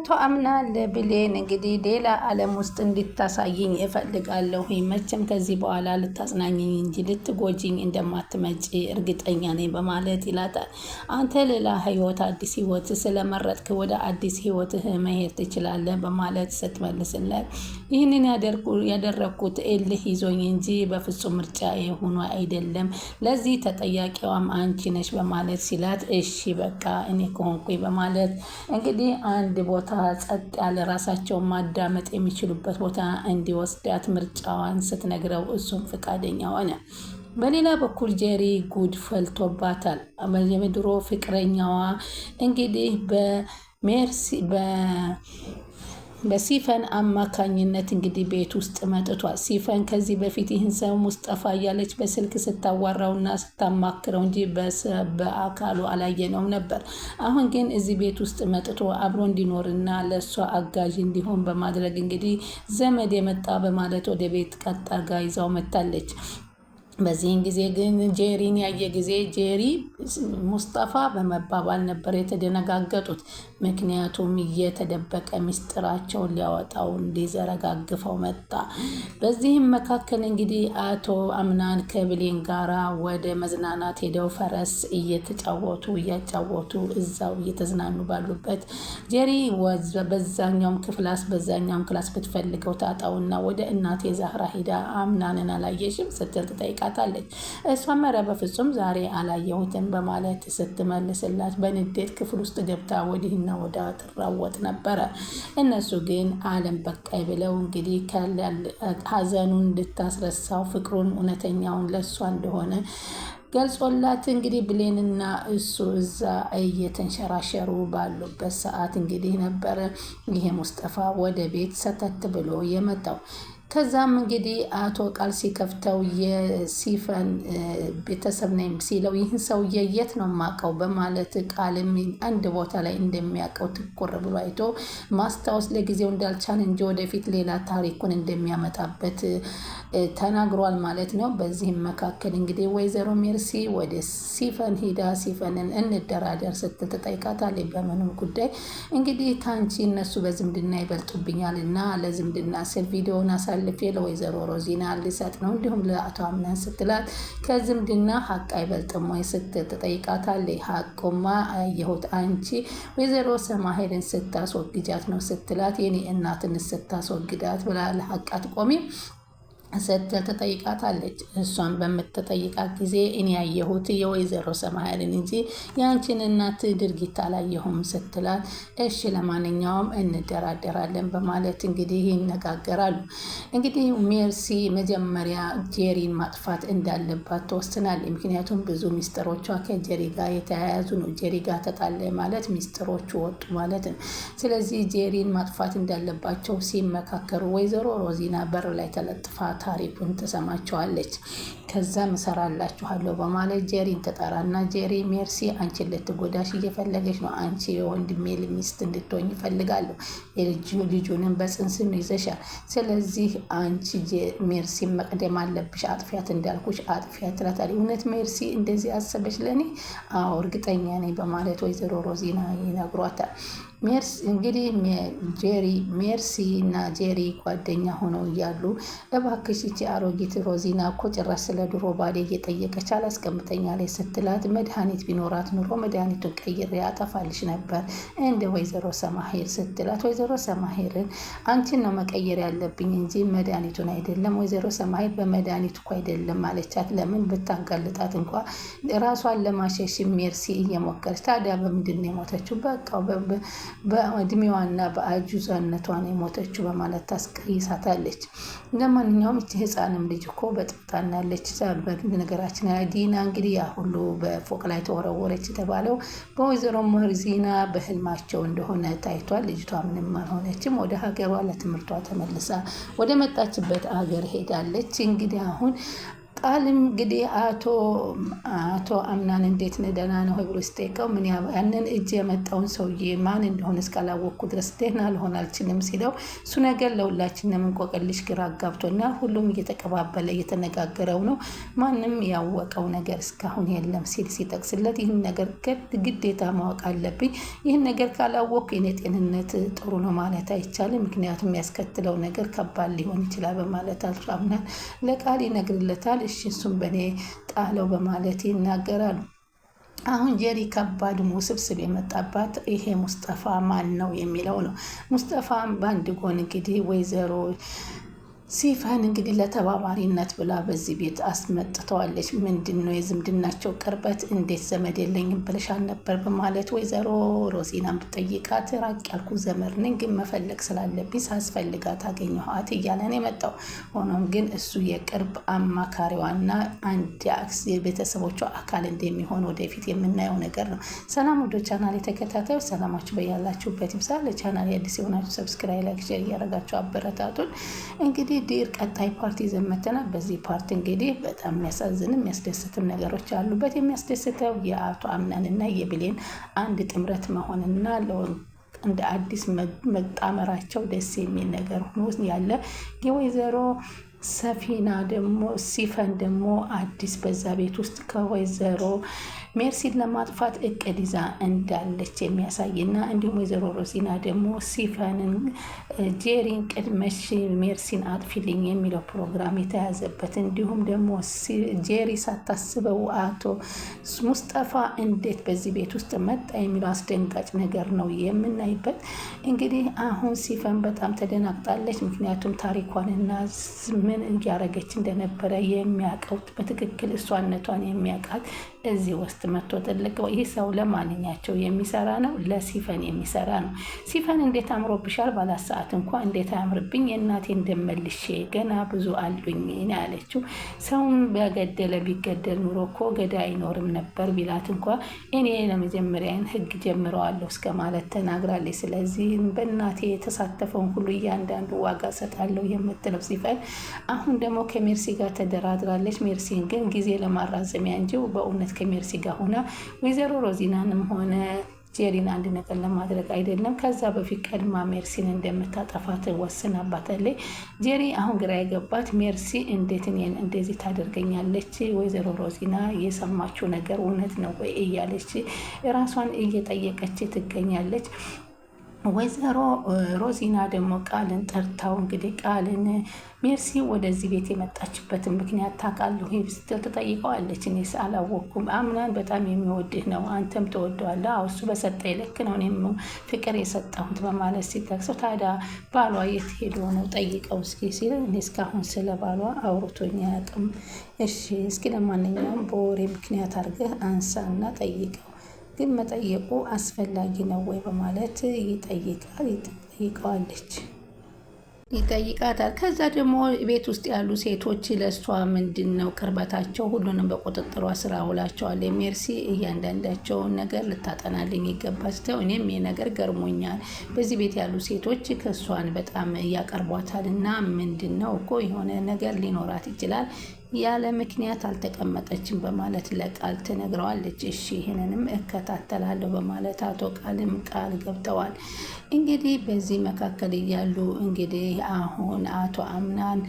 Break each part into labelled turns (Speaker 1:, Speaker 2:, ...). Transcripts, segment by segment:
Speaker 1: አቶ አምና ለብሌን እንግዲህ ሌላ ዓለም ውስጥ እንድታሳይኝ እፈልጋለሁ። መቼም ከዚህ በኋላ ልታጽናኝኝ እንጂ ልትጎጂኝ እንደማትመጪ እርግጠኛ ነኝ በማለት ይላታል። አንተ ሌላ ህይወት፣ አዲስ ህይወት ስለመረጥክ ወደ አዲስ ህይወትህ መሄድ ትችላለህ በማለት ስትመልስለት ይህንን ያደረግኩት እልህ ይዞኝ እንጂ በፍጹም ምርጫ ሆኖ አይደለም፣ ለዚህ ተጠያቂዋም አንቺ ነሽ በማለት ሲላት እሺ በቃ እኔ ከሆንኩኝ በማለት እንግዲህ አንድ ቦታ ጸጥ ያለ ራሳቸውን ማዳመጥ የሚችሉበት ቦታ እንዲወስዳት ምርጫዋን ስትነግረው እሱም ፈቃደኛ ሆነ። በሌላ በኩል ጄሪ ጉድ ፈልቶባታል። የድሮ ፍቅረኛዋ እንግዲህ በሲፈን አማካኝነት እንግዲህ ቤት ውስጥ መጥቷል። ሲፈን ከዚህ በፊት ይህን ሰው ሙስጠፋ እያለች በስልክ ስታዋራውና ስታማክረው እንጂ በአካሉ አላየነውም ነበር። አሁን ግን እዚህ ቤት ውስጥ መጥቶ አብሮ እንዲኖርና ለእሷ አጋዥ እንዲሆን በማድረግ እንግዲህ ዘመድ የመጣ በማለት ወደ ቤት ቀጥ አርጋ ይዛው መታለች። በዚህን ጊዜ ግን ጄሪን ያየ ጊዜ ጄሪ ሙስጠፋ በመባባል ነበር የተደነጋገጡት። ምክንያቱም እየተደበቀ ምስጢራቸውን ሊያወጣው እንዲዘረጋግፈው መጣ። በዚህም መካከል እንግዲህ አቶ አምናን ከብሌን ጋራ ወደ መዝናናት ሄደው ፈረስ እያጫወቱ እዛው እየተዝናኑ ባሉበት ጀሪ በዛኛውም ክላስ ብትፈልገው ታጣውና ወደ እናቴ ዛህራ ሄዳ አምናንን አላየሽም ስትል ትጠይቃለች። እሷም ኧረ በፍጹም ዛሬ አላየሁትም በማለት ስትመልስላት በንዴት ክፍል ውስጥ ገብታ ወዲህና ወዳ ትራወጥ ነበረ። እነሱ ግን አለም በቃይ ብለው እንግዲህ ሀዘኑን እንድታስረሳው ፍቅሩን እውነተኛውን ለእሷ እንደሆነ ገልጾላት እንግዲህ ብሌንና እሱ እዛ እየተንሸራሸሩ ባሉበት ሰዓት እንግዲህ ነበረ ይሄ ሙስጠፋ ወደ ቤት ሰተት ብሎ የመጣው። ከዛም እንግዲህ አቶ ቃል ሲከፍተው የሲፈን ቤተሰብ ነኝ ሲለው ይህን ሰውዬ የት ነው የማውቀው በማለት ቃልም አንድ ቦታ ላይ እንደሚያውቀው ትኩር ብሎ አይቶ ማስታወስ ለጊዜው እንዳልቻለ እንጂ ወደፊት ሌላ ታሪኩን እንደሚያመጣበት ተናግሯል ማለት ነው። በዚህም መካከል እንግዲህ ወይዘሮ ሜርሲ ወደ ሲፈን ሂዳ ሲፈንን እንደራደር ስትል ትጠይቃታለች። በምንም ጉዳይ እንግዲህ ከአንቺ እነሱ በዝምድና ይበልጡብኛል እና ለዝምድና ስል ቪዲዮን አሳልፌ ለወይዘሮ ሮዚና ልሰጥ ነው እንዲሁም ለአቶ አምናን ስትላት ከዝምድና ሀቅ አይበልጥም ወይ ስትል ትጠይቃታለች። ሀቁማ ያየሁት አንቺ ወይዘሮ ሰማሄልን ስታስወግጃት ነው ስትላት የኔ እናትን ስታስወግዳት ብላ ለሀቅ አትቆሚም ስትል ትጠይቃታለች። እሷን በምትጠይቃት ጊዜ እኔ ያየሁት የወይዘሮ ሰማያልን እንጂ የአንቺን እናት ድርጊት አላየሁም ስትላት እሺ ለማንኛውም እንደራደራለን በማለት እንግዲህ ይነጋገራሉ። እንግዲህ ሜርሲ መጀመሪያ ጄሪን ማጥፋት እንዳለባት ትወስናለች። ምክንያቱም ብዙ ሚስጥሮቿ ከጄሪ ጋር የተያያዙ ነው። ጄሪ ጋር ተጣለ ማለት ሚስጥሮቹ ወጡ ማለት ነው። ስለዚህ ጄሪን ማጥፋት እንዳለባቸው ሲመካከሩ ወይዘሮ ሮዚና በር ላይ ተለጥፋ ታሪኩን ትሰማቸዋለች። ከዛም እሰራላችኋለሁ በማለት ጄሪን ተጠራና ጄሪ ሜርሲ አንቺን ልትጎዳሽ እየፈለገች ነው። አንቺ የወንድሜ ሚስት እንድትሆኝ ይፈልጋለሁ። ልጁንም በጽንስም ይዘሻል። ስለዚህ አንቺ ሜርሲ መቅደም አለብሽ። አጥፊያት እንዳልኩሽ አጥፊያት ትላታለች። እውነት ሜርሲ እንደዚህ አሰበች ለኔ? አዎ እርግጠኛ ነኝ በማለት ወይዘሮ ሮዚና ይነግሯታል። እንግዲህ ሜርሲ እና ጄሪ ጓደኛ ሆነው እያሉ እባክሽ ይቺ አሮጊት ሮዚና እኮ ጭራሽ ስለ ድሮ ባሌ እየጠየቀች አላስቀምጠኛ ላይ ስትላት መድኃኒት ቢኖራት ኑሮ መድኃኒቱን ቀይሬ ያጠፋልሽ ነበር እንደ ወይዘሮ ሰማሄር ስትላት ወይዘሮ ሰማሄርን አንቺን ነው መቀየር ያለብኝ እንጂ መድኃኒቱን አይደለም። ወይዘሮ ሰማሄር በመድኃኒቱ እኮ አይደለም አለቻት። ለምን ብታጋልጣት እንኳ ራሷን ለማሸሽ ሜርሲ እየሞከረች ታዲያ በምንድን ነው የሞተችው? በቃ በእድሜዋና በአጁዛነቷን የሞተችው በማለት ታስቀይሳታለች። ለማንኛውም እቺ ህፃንም ልጅ እኮ በጥብጣናለች። በነገራችን ዲና እንግዲህ ያ ሁሉ በፎቅ ላይ ተወረወረች የተባለው በወይዘሮ ሞርዚና በህልማቸው እንደሆነ ታይቷል። ልጅቷ ምንም አልሆነችም። ወደ ሀገሯ ለትምህርቷ ተመልሳ ወደ መጣችበት ሀገር ሄዳለች። እንግዲህ አሁን ቃልም እንግዲህ አቶ አምናን እንዴት ነህ ደህና ነው ብሎ ሲጠይቀው ምን ያንን እጅ የመጣውን ሰውዬ ማን እንደሆነ እስካላወቅኩ ድረስ ደህና ልሆን አልችልም ሲለው እሱ ነገር ለሁላችንም እንቆቅልሽ ግራ አጋብቶና ሁሉም እየተቀባበለ እየተነጋገረው ነው። ማንም ያወቀው ነገር እስካሁን የለም ሲል ሲጠቅስለት ይህን ነገር ግዴታ ማወቅ አለብኝ። ይህን ነገር ካላወቅኩ የኔ ጤንነት ጥሩ ነው ማለት አይቻልም። ምክንያቱም የሚያስከትለው ነገር ከባድ ሊሆን ይችላል በማለት አቶ አምናን ለቃል ይነግርለታል። እሺ እሱም በእኔ ጣለው በማለት ይናገራሉ። አሁን ጄሪ ከባድ ውስብስብ የመጣባት ይሄ ሙስጠፋ ማን ነው የሚለው ነው። ሙስጠፋ በአንድ ጎን እንግዲህ ወይዘሮ ሲፈን እንግዲህ ለተባባሪነት ብላ በዚህ ቤት አስመጥተዋለች። ምንድን ነው የዝምድናቸው ቅርበት? እንዴት ዘመድ የለኝም ብለሻል ነበር በማለት ወይዘሮ ሮዚናን ብጠይቃት ራቅ ያልኩ ዘመድ ነኝ፣ ግን መፈለግ ስላለብኝ ሳስፈልጋት አገኘኋት እያለ ነው የመጣው። ሆኖም ግን እሱ የቅርብ አማካሪዋና አንድ የቤተሰቦቿ አካል እንደሚሆን ወደፊት የምናየው ነገር ነው። ሰላም ወደ ቻናል የተከታታዩ ሰላማችሁ በያላችሁበት ይብዛ። ለቻናል አዲስ የሆናችሁ ሰብስክራይብ፣ ላይክ፣ ሼር እያደረጋችሁ አበረታቱን። እንግዲህ ዲር ቀጣይ ፓርቲ ዘመተናል። በዚህ ፓርቲ እንግዲህ በጣም የሚያሳዝንም የሚያስደስትም ነገሮች አሉበት። የሚያስደስተው የአቶ አምናንና የብሌን አንድ ጥምረት መሆንና እንደ አዲስ መጣመራቸው ደስ የሚል ነገር ሆኖ ያለ የወይዘሮ ሰፊና ደግሞ ሲፈን ደግሞ አዲስ በዛ ቤት ውስጥ ከወይዘሮ ሜርሲን ለማጥፋት እቅድ ይዛ እንዳለች የሚያሳይና እንዲሁም ወይዘሮ ሮዚና ደግሞ ሲፈንን ጄሪን ቅድመሽ ሜርሲን አጥፊልኝ የሚለው ፕሮግራም የተያዘበት እንዲሁም ደግሞ ጄሪ ሳታስበው አቶ ሙስጠፋ እንዴት በዚህ ቤት ውስጥ መጣ የሚለው አስደንጋጭ ነገር ነው የምናይበት። እንግዲህ አሁን ሲፈን በጣም ተደናግጣለች። ምክንያቱም ታሪኳንና ምን እያረገች እንደነበረ የሚያውቀው በትክክል እሷነቷን የሚያውቃት እዚህ ውስጥ መጥቶ ጥልቅ ይህ ሰው ለማንኛቸው የሚሰራ ነው? ለሲፈን የሚሰራ ነው። ሲፈን እንዴት አምሮብሻል ባላት ሰዓት እንኳ እንዴት አያምርብኝ የእናቴ እንደመልሼ ገና ብዙ አሉኝ ያለችው። ሰውን በገደለ ቢገደል ኑሮ እኮ ገዳይ አይኖርም ነበር ቢላት እንኳ እኔ ለመጀመሪያን ሕግ ጀምረዋለሁ እስከ ማለት ተናግራለች። ስለዚህ በእናቴ የተሳተፈውን ሁሉ እያንዳንዱ ዋጋ ሰጣለሁ የምትለው ሲፈን አሁን ደግሞ ከሜርሲ ጋር ተደራድራለች። ሜርሲን ግን ጊዜ ለማራዘሚያ እንጂ በእውነት ከሜርሲ ጋር ሆና ወይዘሮ ሮዚናንም ሆነ ጄሪን አንድ ነገር ለማድረግ አይደለም። ከዛ በፊት ቀድማ ሜርሲን እንደምታጠፋት ወስናባታለች። ጄሪ አሁን ግራ የገባት ሜርሲ እንዴት እኔን እንደዚህ ታደርገኛለች? ወይዘሮ ሮዚና የሰማችው ነገር እውነት ነው ወይ እያለች ራሷን እየጠየቀች ትገኛለች። ወይዘሮ ሮዚና ደግሞ ቃልን ጠርታው እንግዲህ ቃልን ሜርሲ ወደዚህ ቤት የመጣችበትን ምክንያት ታውቃለህ ስትል ትጠይቀዋለች። እኔስ አላወቅኩም። አምናን በጣም የሚወድህ ነው፣ አንተም ትወደዋለህ። አዎ እሱ በሰጠኝ ልክ ነው እኔም ፍቅር የሰጠሁት በማለት ሲጠቅሰው ታዲያ ባሏ የት ሄዶ ነው ጠይቀው እስኪ ሲል እኔ እስካሁን ስለ ባሏ አውርቶኝ አያውቅም። እሺ እስኪ ለማንኛውም በወሬ ምክንያት አድርገህ አንሳና ጠይቀው፣ ግን መጠየቁ አስፈላጊ ነው ወይ በማለት ይጠይቃታል። ከዛ ደግሞ ቤት ውስጥ ያሉ ሴቶች ለእሷ ምንድን ነው ቅርበታቸው ሁሉንም በቁጥጥሯ ስራ ውላቸዋል። ሜርሲ እያንዳንዳቸውን ነገር ልታጠናልኝ ይገባል ስተው እኔም ይህ ነገር ገርሞኛል። በዚህ ቤት ያሉ ሴቶች ከእሷን በጣም እያቀርቧታል እና ምንድን ነው እኮ የሆነ ነገር ሊኖራት ይችላል፣ ያለ ምክንያት አልተቀመጠችም በማለት ለቃል ትነግረዋለች። እሺ ይህንንም እከታተላለሁ በማለት አቶ ቃልም ቃል ገብተዋል። እንግዲህ በዚህ መካከል እያሉ እንግዲህ አሁን አቶ አምናን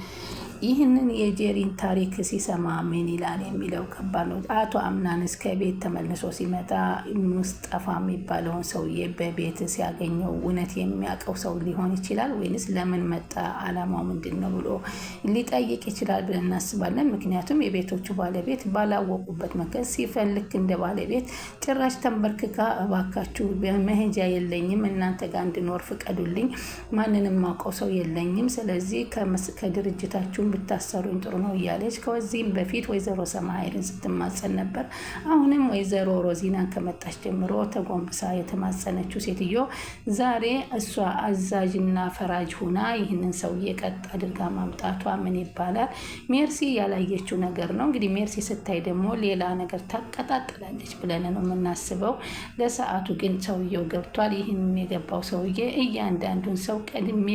Speaker 1: ይህንን የጄሪን ታሪክ ሲሰማ ምን ይላል የሚለው ከባድ ነው። አቶ አምናን እስከ ቤት ተመልሶ ሲመጣ ሙስጠፋ የሚባለውን ሰውዬ በቤት ሲያገኘው እውነት የሚያውቀው ሰው ሊሆን ይችላል ወይንስ ለምን መጣ አላማው ምንድን ነው ብሎ ሊጠይቅ ይችላል ብለን እናስባለን። ምክንያቱም የቤቶቹ ባለቤት ባላወቁበት መንገድ ሲፈልግ እንደ ባለቤት ጭራሽ ተንበርክካ እባካችሁ መሄጃ የለኝም እናንተ ጋር እንድኖር ፍቀዱልኝ፣ ማንንም ማውቀው ሰው የለኝም፣ ስለዚህ ከድርጅታችሁ ብታሰሩኝ ጥሩ ነው እያለች ከዚህም በፊት ወይዘሮ ሰማሃይርን ስትማጸን ነበር። አሁንም ወይዘሮ ሮዚናን ከመጣች ጀምሮ ተጎንብሳ የተማጸነችው ሴትዮ ዛሬ እሷ አዛዥና ፈራጅ ሁና ይህንን ሰውዬ ቀጥ አድርጋ ማምጣቷ ምን ይባላል? ሜርሲ ያላየችው ነገር ነው። እንግዲህ ሜርሲ ስታይ ደግሞ ሌላ ነገር ታቀጣጥላለች ብለን ነው የምናስበው። ለሰዓቱ ግን ሰውየው ገብቷል። ይህንን የገባው ሰውዬ እያንዳንዱን ሰው ቀድሜ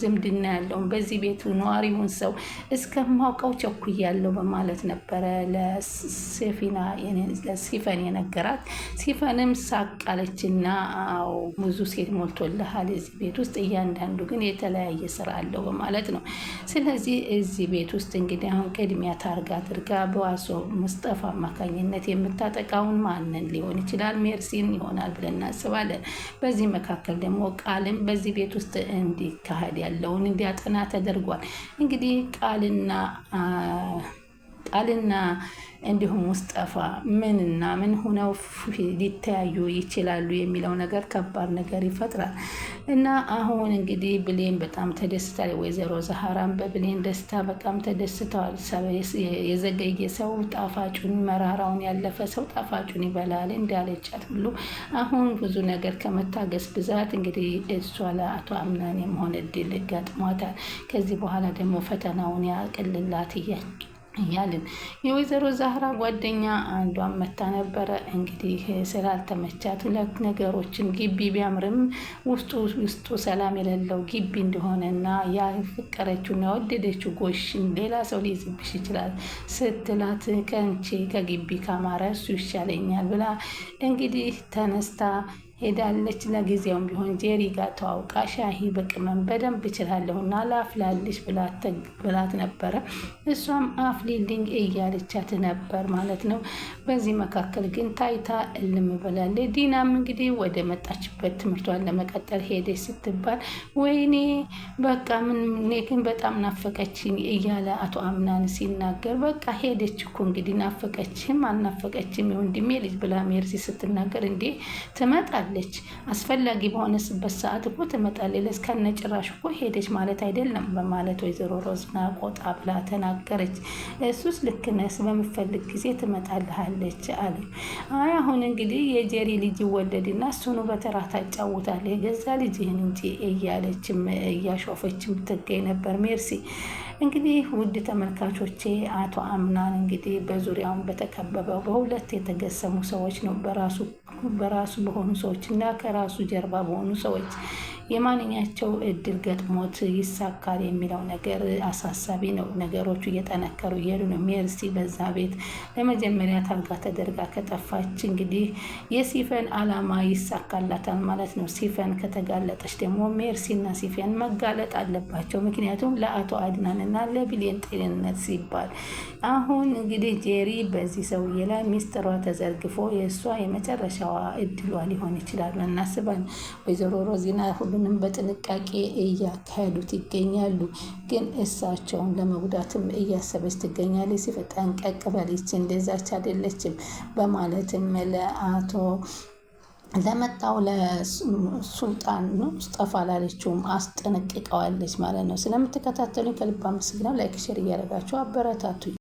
Speaker 1: ዝምድና ያለውን በዚህ ቤቱ ነዋሪውን ሰው እስከማውቀው ቸኩያለሁ በማለት ነበረ ለሲፈን የነገራት። ሲፈንም ሳቃለችና አዎ ብዙ ሴት ሞልቶልሃል እዚህ ቤት ውስጥ፣ እያንዳንዱ ግን የተለያየ ስራ አለው በማለት ነው። ስለዚህ እዚህ ቤት ውስጥ እንግዲህ አሁን ቅድሚያ ታርጋ አድርጋ በዋሶ ሙስጠፋ አማካኝነት የምታጠቃውን ማንን ሊሆን ይችላል? ሜርሲን ይሆናል ብለን እናስባለን። በዚህ መካከል ደግሞ ቃልም በዚህ ቤት ውስጥ እንዲካሄድ ያለውን እንዲያጠና ተደርጓል። እንግዲህ ቃልና እንዲሁም ሙስጠፋ ምንና ምን ሆነው ሊተያዩ ይችላሉ የሚለው ነገር ከባድ ነገር ይፈጥራል። እና አሁን እንግዲህ ብሌን በጣም ተደስታለች። ወይዘሮ ዛህራም በብሌን ደስታ በጣም ተደስተዋል። የዘገየ ሰው ጣፋጩን፣ መራራውን ያለፈ ሰው ጣፋጩን ይበላል እንዳለቻት ሁሉ አሁን ብዙ ነገር ከመታገስ ብዛት እንግዲህ እሷ ለአቶ አምናን የመሆን እድል ገጥሟታል። ከዚህ በኋላ ደግሞ ፈተናውን ያቅልላት እያልን የወይዘሮ ዛህራ ጓደኛ አንዷን መታ ነበረ። እንግዲህ ስላልተመቻት ሁለት ነገሮችን ግቢ ቢያምርም ውስጡ ሰላም የሌለው ግቢ እንደሆነና ያፈቀረችውና የወደደችው ጎሽን ሌላ ሰው ሊይዝብሽ ይችላል ስትላት ከንቺ ከግቢ ካማረ እሱ ይሻለኛል ብላ እንግዲህ ተነስታ ሄዳለች። ለጊዜውም ቢሆን ጄሪ ጋር ተዋውቃ ሻሂ በቅመም በደንብ እችላለሁና ላፍላልሽ ብላት ነበረ። እሷም አፍሊልኝ እያለቻት ነበር ማለት ነው። በዚህ መካከል ግን ታይታ እልም ብላለች። ዲናም እንግዲህ ወደ መጣችበት ትምህርቷን ለመቀጠል ሄደች ስትባል ወይኔ በቃ እኔ ግን በጣም ናፈቀችኝ እያለ አቶ አምናን ሲናገር በቃ ሄደች እኮ እንግዲህ ናፈቀችም አልናፈቀችም የወንድሜ ልጅ ብላ ሜርሲ ስትናገር እንዴ ትመጣለች አስፈላጊ በሆነበት ሰዓት እኮ ትመጣለች ከነጭራሽ እኮ ሄደች ማለት አይደለም በማለት ወይዘሮ ሮዝና ቆጣ ብላ ተናገረች። እሱስ ልክ ነህ በምፈልግ ጊዜ ትመጣልሃለች አለ። አይ አሁን እንግዲህ የጄሪ ልጅ ይወለድና እሱኑ በተራ ታጫውታለህ የገዛ ልጅህን እንጂ እያለችም እያሾፈችም ትገኝ ነበር ሜርሲ። እንግዲህ ውድ ተመልካቾቼ አቶ አምናን እንግዲህ በዙሪያውን በተከበበው በሁለት የተገሰሙ ሰዎች ነው በራሱ በሆኑ ሰዎች እና ከራሱ ጀርባ በሆኑ ሰዎች የማንኛቸው እድል ገጥሞት ይሳካል የሚለው ነገር አሳሳቢ ነው። ነገሮቹ እየጠነከሩ እየሄዱ ነው። ሜርሲ በዛ ቤት ለመጀመሪያ ታርጋ ተደርጋ ከጠፋች እንግዲህ የሲፈን አላማ ይሳካላታል ማለት ነው። ሲፈን ከተጋለጠች ደግሞ ሜርሲና ሲፈን መጋለጥ አለባቸው። ምክንያቱም ለአቶ አድናን እና ለብሌን ጤንነት ሲባል አሁን እንግዲህ ጄሪ በዚህ ሰውዬ ላይ ሚስጥሯ ተዘርግፎ የእሷ የመጨረሻዋ እድሏ ሊሆን ይችላል እናስባለን። ወይዘሮ ሮዚና ሁሉንም በጥንቃቄ እያካሄዱት ይገኛሉ። ግን እሳቸውን ለመጉዳትም እያሰበች ትገኛለች። ሲፈጠንቀቅ በልች እንደዛች አይደለችም በማለትም ለአቶ ለመጣው ለሱልጣን ነው ሙስጠፋ ላለችውም አስጠነቅቀዋለች ማለት ነው። ስለምትከታተሉኝ ከልብ አመሰግናለሁ። ላይክ ሼር እያደረጋችሁ አበረታቱ።